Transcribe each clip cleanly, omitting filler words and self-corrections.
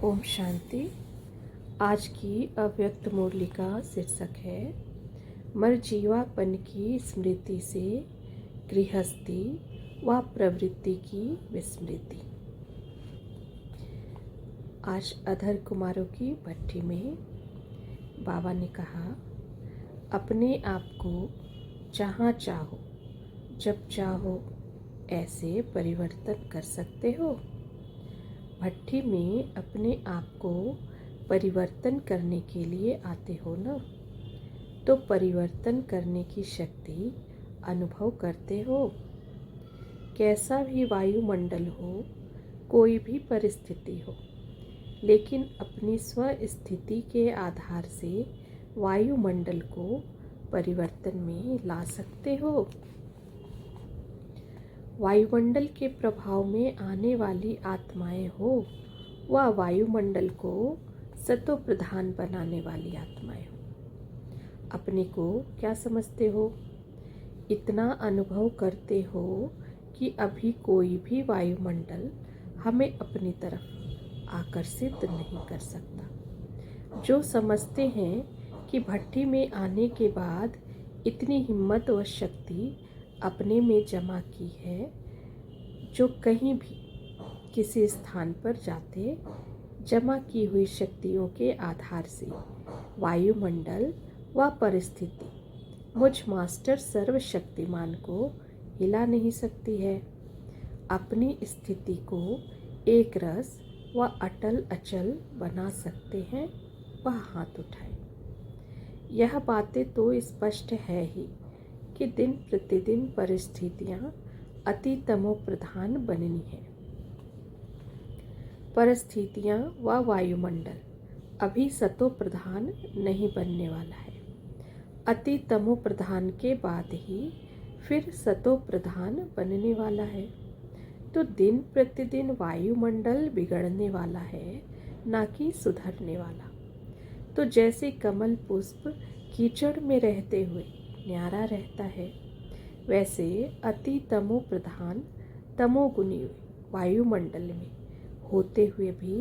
ओम शांति। आज की अव्यक्त मुरली का शीर्षक है मरजीवापन की स्मृति से गृहस्थी व प्रवृत्ति की विस्मृति। आज अधर कुमारों की भट्टी में बाबा ने कहा, अपने आप को जहाँ चाहो जब चाहो ऐसे परिवर्तन कर सकते हो। भट्टी में अपने आप को परिवर्तन करने के लिए आते हो ना, तो परिवर्तन करने की शक्ति अनुभव करते हो। कैसा भी वायुमंडल हो, कोई भी परिस्थिति हो, लेकिन अपनी स्व स्थिति के आधार से वायुमंडल को परिवर्तन में ला सकते हो। वायुमंडल के प्रभाव में आने वाली आत्माएं हो व वायुमंडल को सतो प्रधान बनाने वाली आत्माएं हो। अपने को क्या समझते हो? इतना अनुभव करते हो कि अभी कोई भी वायुमंडल हमें अपनी तरफ आकर्षित नहीं कर सकता। जो समझते हैं कि भट्टी में आने के बाद इतनी हिम्मत व शक्ति अपने में जमा की है, जो कहीं भी किसी स्थान पर जाते जमा की हुई शक्तियों के आधार से वायुमंडल व परिस्थिति मुझ मास्टर सर्वशक्तिमान को हिला नहीं सकती है। अपनी स्थिति को एक रस व अटल अचल बना सकते हैं, वह हाथ उठाए। यह बातें तो स्पष्ट है ही कि दिन प्रतिदिन परिस्थितियां अति तमो प्रधान बननी है। परिस्थितियां व वायुमंडल अभी सतो प्रधान नहीं बनने वाला है। अति तमो प्रधान के बाद ही फिर सतो प्रधान बनने वाला है। तो दिन प्रतिदिन वायुमंडल बिगड़ने वाला है, ना कि सुधरने वाला। तो जैसे कमल पुष्प कीचड़ में रहते हुए न्यारा रहता है, वैसे अति तमो प्रधान तमोगुणी वायुमंडल में होते हुए भी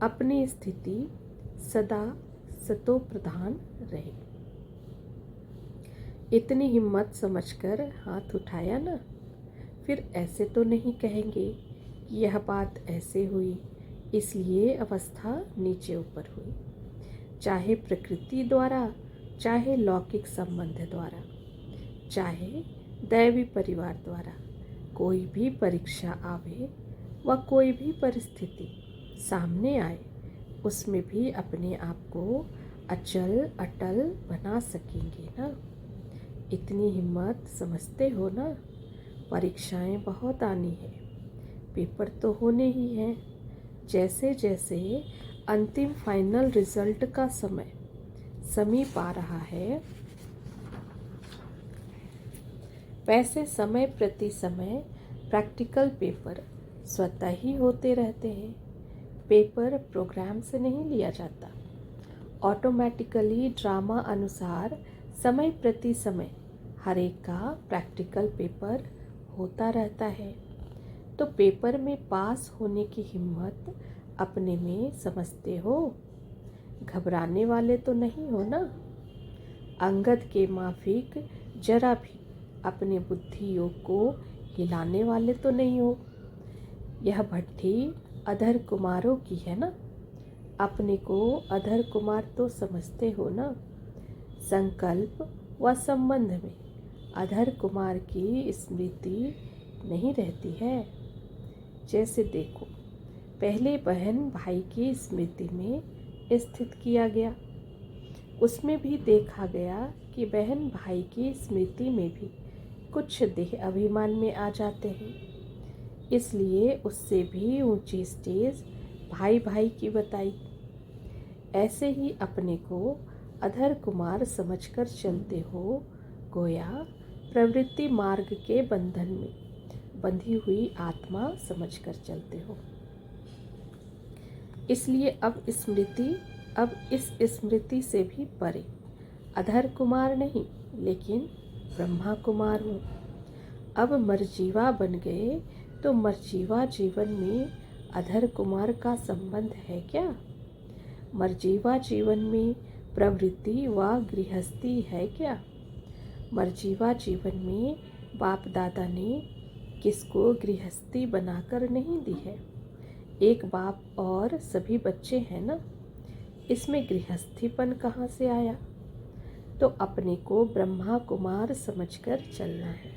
अपनी स्थिति सदा सतो प्रधान रहे। इतनी हिम्मत समझकर हाथ उठाया ना। फिर ऐसे तो नहीं कहेंगे कि यह बात ऐसे हुई इसलिए अवस्था नीचे ऊपर हुई। चाहे प्रकृति द्वारा, चाहे लौकिक संबंध द्वारा, चाहे दैवी परिवार द्वारा कोई भी परीक्षा आवे व कोई भी परिस्थिति सामने आए, उसमें भी अपने आप को अचल अटल बना सकेंगे ना। इतनी हिम्मत समझते हो ना। परीक्षाएं बहुत आनी है, पेपर तो होने ही हैं। जैसे जैसे अंतिम फाइनल रिजल्ट का समय समीप आ रहा है, वैसे समय प्रति समय प्रैक्टिकल पेपर स्वतः ही होते रहते हैं। पेपर प्रोग्राम से नहीं लिया जाता, ऑटोमेटिकली ड्रामा अनुसार समय प्रति समय हर एक का प्रैक्टिकल पेपर होता रहता है। तो पेपर में पास होने की हिम्मत अपने में समझते हो। घबराने वाले तो नहीं हो ना। अंगद के माफिक जरा भी अपने बुद्धि योग को हिलाने वाले तो नहीं हो। यह भट्टी अधर कुमारों की है ना। अपने को अधर कुमार तो समझते हो ना। संकल्प व संबंध में अधर कुमार की स्मृति नहीं रहती है। जैसे देखो, पहले बहन भाई की स्मृति में स्थित किया गया, उसमें भी देखा गया कि बहन भाई की स्मृति में भी कुछ देह अभिमान में आ जाते हैं, इसलिए उससे भी ऊंची स्टेज भाई भाई की बताई। ऐसे ही अपने को अधर कुमार समझकर चलते हो, गोया प्रवृत्ति मार्ग के बंधन में बंधी हुई आत्मा समझकर चलते हो। इसलिए अब इस स्मृति से भी परे अधर कुमार नहीं, लेकिन ब्रह्मा कुमार हूँ। अब मरजीवा बन गए तो मरजीवा जीवन में अधर कुमार का संबंध है क्या? मरजीवा जीवन में प्रवृत्ति व गृहस्थी है क्या? मरजीवा जीवन में बाप दादा ने किसको गृहस्थी बनाकर नहीं दी है? एक बाप और सभी बच्चे हैं ना, इसमें गृहस्थीपन कहाँ से आया? तो अपने को ब्रह्मा कुमार समझकर चलना है।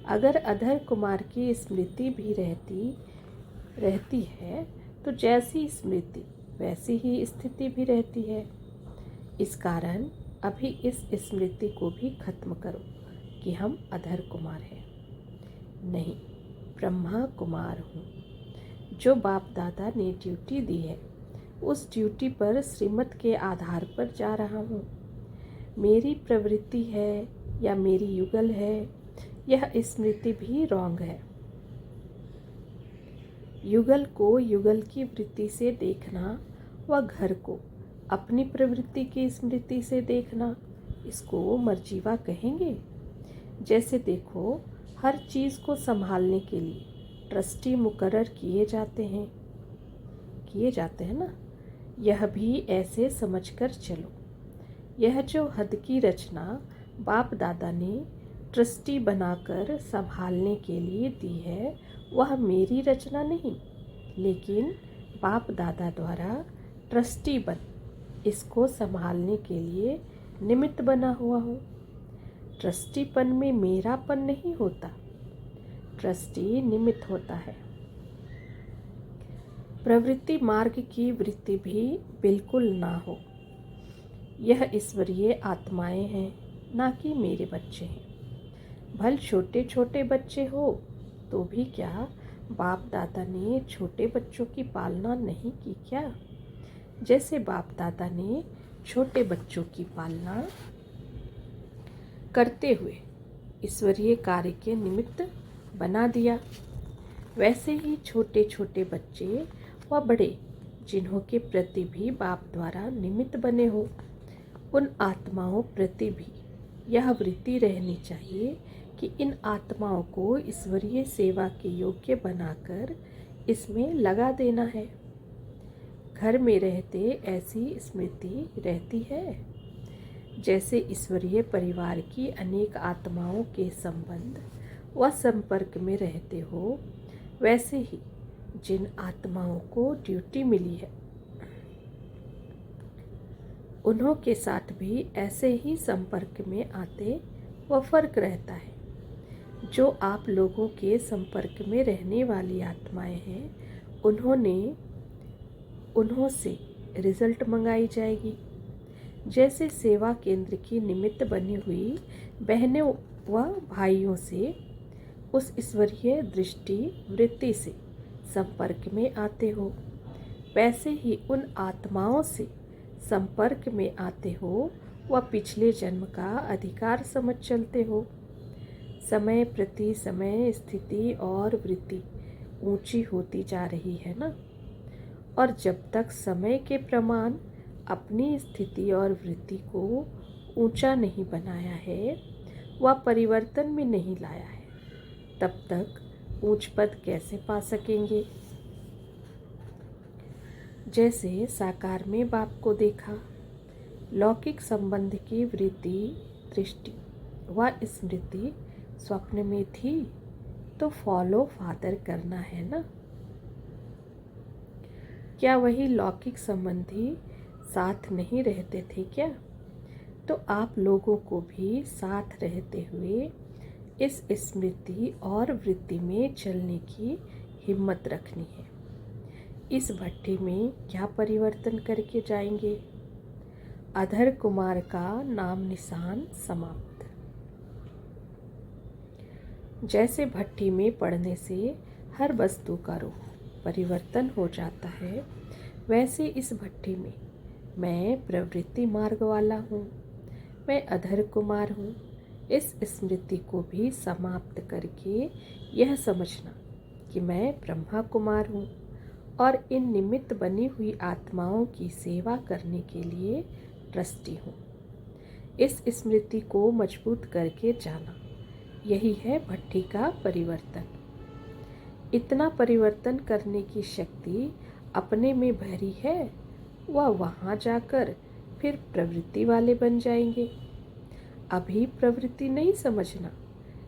अगर अधर कुमार की स्मृति भी रहती है तो जैसी स्मृति वैसी ही स्थिति भी रहती है। इस कारण अभी इस स्मृति को भी खत्म करो कि हम अधर कुमार हैं। नहीं, ब्रह्मा कुमार हूँ। जो बाप दादा ने ड्यूटी दी है उस ड्यूटी पर श्रीमत के आधार पर जा रहा हूँ। मेरी प्रवृत्ति है या मेरी युगल है, यह स्मृति भी रॉन्ग है। युगल को युगल की वृत्ति से देखना व घर को अपनी प्रवृत्ति की स्मृति से देखना, इसको मर्जीवा कहेंगे। जैसे देखो, हर चीज़ को संभालने के लिए ट्रस्टी मुकर्रर किए जाते हैं ना, यह भी ऐसे समझकर चलो। यह जो हद की रचना बाप दादा ने ट्रस्टी बनाकर संभालने के लिए दी है, वह मेरी रचना नहीं, लेकिन बाप दादा द्वारा ट्रस्टी बन इसको संभालने के लिए निमित्त बना हुआ हूँ। ट्रस्टीपन में मेरापन नहीं होता, ट्रस्टी निमित्त होता है। प्रवृत्ति मार्ग की वृत्ति भी बिल्कुल ना हो। यह ईश्वरीय आत्माएं हैं, ना कि मेरे बच्चे हैं। भल छोटे छोटे बच्चे हो तो भी क्या बाप दादा ने छोटे बच्चों की पालना नहीं की क्या? जैसे बाप दादा ने छोटे बच्चों की पालना करते हुए ईश्वरीय कार्य के निमित्त बना दिया, वैसे ही छोटे छोटे बच्चे व बड़े जिन्हों के प्रति भी बाप द्वारा निमित्त बने हो, उन आत्माओं प्रति भी यह वृत्ति रहनी चाहिए कि इन आत्माओं को ईश्वरीय सेवा के योग्य बनाकर इसमें लगा देना है। घर में रहते ऐसी स्मृति रहती है। जैसे ईश्वरीय परिवार की अनेक आत्माओं के संबंध व संपर्क में रहते हो, वैसे ही जिन आत्माओं को ड्यूटी मिली है उन्हों के साथ भी ऐसे ही संपर्क में आते व फर्क रहता है। जो आप लोगों के संपर्क में रहने वाली आत्माएं हैं, उन्हों से रिजल्ट मंगाई जाएगी। जैसे सेवा केंद्र की निमित्त बनी हुई बहनों व भाइयों से उस ईश्वरीय दृष्टि वृत्ति से संपर्क में आते हो, वैसे ही उन आत्माओं से संपर्क में आते हो व पिछले जन्म का अधिकार समझ चलते हो। समय प्रति समय स्थिति और वृत्ति ऊंची होती जा रही है ना, और जब तक समय के प्रमाण अपनी स्थिति और वृत्ति को ऊंचा नहीं बनाया है व परिवर्तन में नहीं लाया है, तब तक ऊंच पद कैसे पा सकेंगे? जैसे साकार में बाप को देखा, लौकिक संबंध की वृत्ति दृष्टि व स्मृति स्वप्न में थी, तो फॉलो फादर करना है ना। क्या वही लौकिक संबंधी साथ नहीं रहते थे क्या? तो आप लोगों को भी साथ रहते हुए इस स्मृति और वृत्ति में चलने की हिम्मत रखनी है। इस भट्टी में क्या परिवर्तन करके जाएंगे? अधर कुमार का नाम निशान समाप्त। जैसे भट्टी में पड़ने से हर वस्तु का रूप परिवर्तन हो जाता है, वैसे इस भट्टी में मैं प्रवृत्ति मार्ग वाला हूँ, मैं अधर कुमार हूँ। इस स्मृति को भी समाप्त करके यह समझना कि मैं ब्रह्मा कुमार हूँ और इन निमित्त बनी हुई आत्माओं की सेवा करने के लिए ट्रस्टी हूँ। इस स्मृति को मजबूत करके जाना, यही है भट्टी का परिवर्तन। इतना परिवर्तन करने की शक्ति अपने में भरी है, वह वहाँ जाकर फिर प्रवृत्ति वाले बन जाएंगे। अभी प्रवृत्ति नहीं समझना,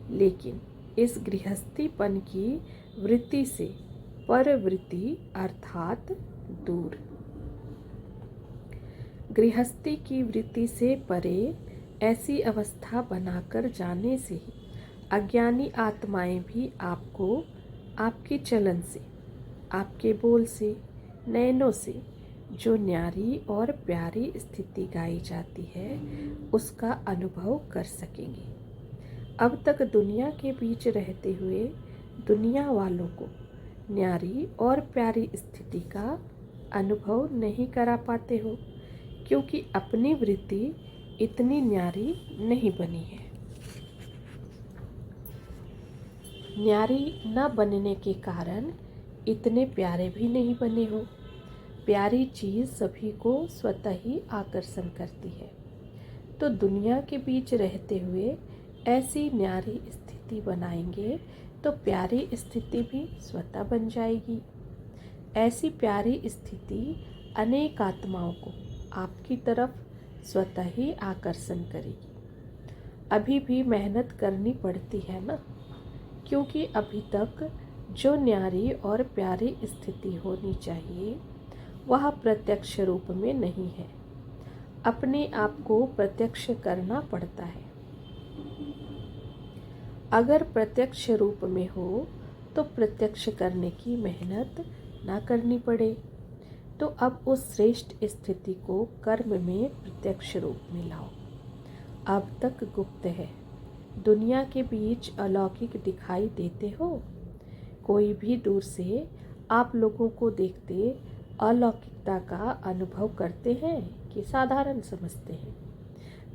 लेकिन इस गृहस्थीपन की वृत्ति से परवृत्ति अर्थात दूर। गृहस्थी की वृत्ति से परे ऐसी अवस्था बनाकर जाने से ही अज्ञानी आत्माएं भी आपको आपके चलन से, आपके बोल से, नयनों से जो न्यारी और प्यारी स्थिति गाई जाती है उसका अनुभव कर सकेंगे। अब तक दुनिया के बीच रहते हुए दुनिया वालों को न्यारी और प्यारी स्थिति का अनुभव नहीं करा पाते हो, क्योंकि अपनी वृत्ति इतनी न्यारी नहीं बनी है। न्यारी न बनने के कारण इतने प्यारे भी नहीं बने हो। प्यारी चीज़ सभी को स्वतः ही आकर्षण करती है, तो दुनिया के बीच रहते हुए ऐसी न्यारी स्थिति बनाएंगे तो प्यारी स्थिति भी स्वतः बन जाएगी। ऐसी प्यारी स्थिति अनेक आत्माओं को आपकी तरफ स्वतः ही आकर्षण करेगी। अभी भी मेहनत करनी पड़ती है ना, क्योंकि अभी तक जो न्यारी और प्यारी स्थिति होनी चाहिए वह प्रत्यक्ष रूप में नहीं है। अपने आप को प्रत्यक्ष करना पड़ता है। अगर प्रत्यक्ष रूप में हो तो प्रत्यक्ष करने की मेहनत ना करनी पड़े, तो अब उस श्रेष्ठ स्थिति को कर्म में प्रत्यक्ष रूप में लाओ। अब तक गुप्त है, दुनिया के बीच अलौकिक दिखाई देते हो। कोई भी दूर से आप लोगों को देखते अलौकिकता का अनुभव करते हैं कि साधारण समझते हैं।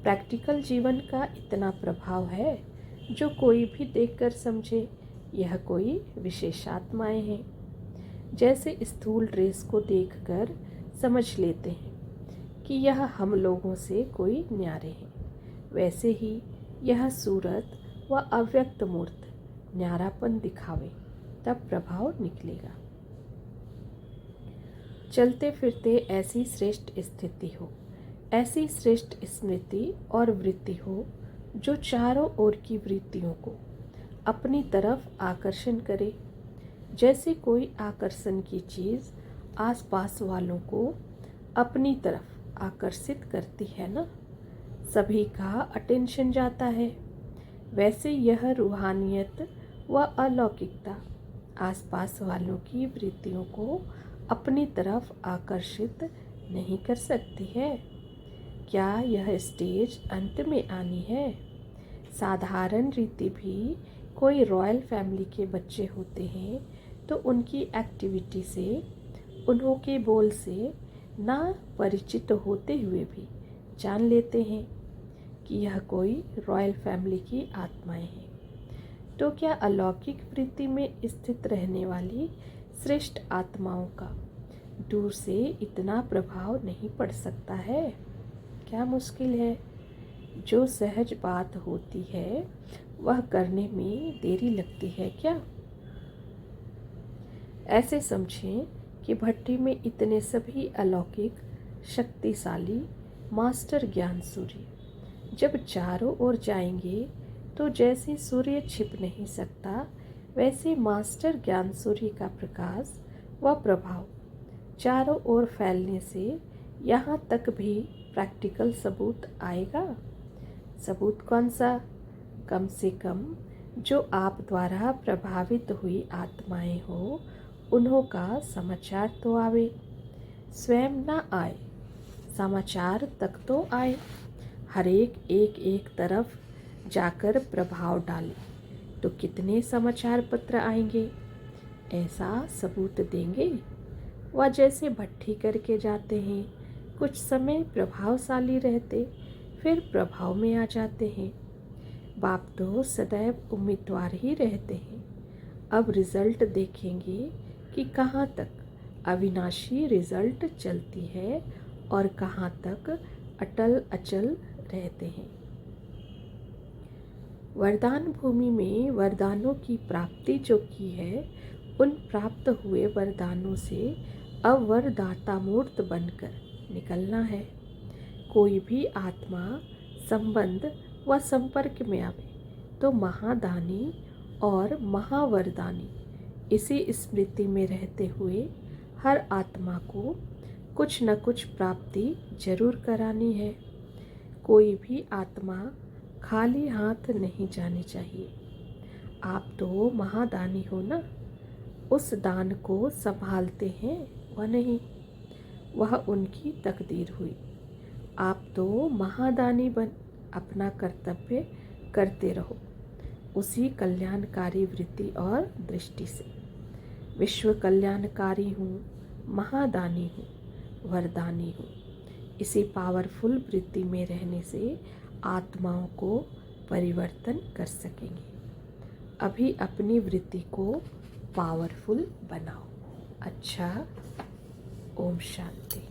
प्रैक्टिकल जीवन का इतना प्रभाव है जो कोई भी देखकर समझे यह कोई विशेषात्माएं हैं। जैसे स्थूल ड्रेस को देखकर समझ लेते हैं कि यह हम लोगों से कोई न्यारे हैं, वैसे ही यह सूरत व अव्यक्त मूर्त न्यारापन दिखावे, तब प्रभाव निकलेगा। चलते फिरते ऐसी श्रेष्ठ स्थिति हो, ऐसी श्रेष्ठ स्मृति और वृत्ति हो जो चारों ओर की वृत्तियों को अपनी तरफ आकर्षण करे। जैसे कोई आकर्षण की चीज़ आसपास वालों को अपनी तरफ आकर्षित करती है ना, सभी का अटेंशन जाता है, वैसे यह रूहानियत व अलौकिकता आसपास वालों की वृत्तियों को अपनी तरफ आकर्षित नहीं कर सकती है। क्या यह स्टेज अंत में आनी है? साधारण रीति भी कोई रॉयल फैमिली के बच्चे होते हैं तो उनकी एक्टिविटी से, उन्हों के बोल से ना परिचित होते हुए भी जान लेते हैं कि यह कोई रॉयल फैमिली की आत्माएं हैं। तो क्या अलौकिक वृत्ति में स्थित रहने वाली श्रेष्ठ आत्माओं का दूर से इतना प्रभाव नहीं पड़ सकता है? क्या मुश्किल है? जो सहज बात होती है वह करने में देरी लगती है क्या? ऐसे समझें कि भट्टी में इतने सभी अलौकिक शक्तिशाली मास्टर ज्ञान सूर्य जब चारों ओर जाएंगे तो जैसे सूर्य छिप नहीं सकता, वैसे मास्टर ज्ञान सूर्य का प्रकाश व प्रभाव चारों ओर फैलने से यहाँ तक भी प्रैक्टिकल सबूत आएगा। सबूत कौन सा? कम से कम जो आप द्वारा प्रभावित हुई आत्माएं हो उन्हों का समाचार तो आवे। स्वयं ना आए, समाचार तक तो आए। हर एक तरफ जाकर प्रभाव डाले तो कितने समाचार पत्र आएंगे? ऐसा सबूत देंगे। वह जैसे भट्ठी करके जाते हैं, कुछ समय प्रभावशाली रहते फिर प्रभाव में आ जाते हैं। बाप तो सदैव उम्मीदवार ही रहते हैं। अब रिजल्ट देखेंगे कि कहाँ तक अविनाशी रिजल्ट चलती है और कहाँ तक अटल अचल रहते हैं। वरदान भूमि में वरदानों की प्राप्ति जो की है उन प्राप्त हुए वरदानों से अवरदाता मूर्त बनकर निकलना है। कोई भी आत्मा संबंध व संपर्क में आवे तो महादानी और महावरदानी इसी स्मृति में रहते हुए हर आत्मा को कुछ न कुछ प्राप्ति जरूर करानी है। कोई भी आत्मा खाली हाथ नहीं जानी चाहिए। आप तो महादानी हो ना, उस दान को संभालते हैं व नहीं, वह उनकी तकदीर हुई। आप तो महादानी बन अपना कर्तव्य करते रहो उसी कल्याणकारी वृत्ति और दृष्टि से। विश्व कल्याणकारी हूँ, महादानी हूँ, वरदानी हूँ। इसी पावरफुल वृत्ति में रहने से आत्माओं को परिवर्तन कर सकेंगे। अभी अपनी वृत्ति को पावरफुल बनाओ। अच्छा, ओम शांति।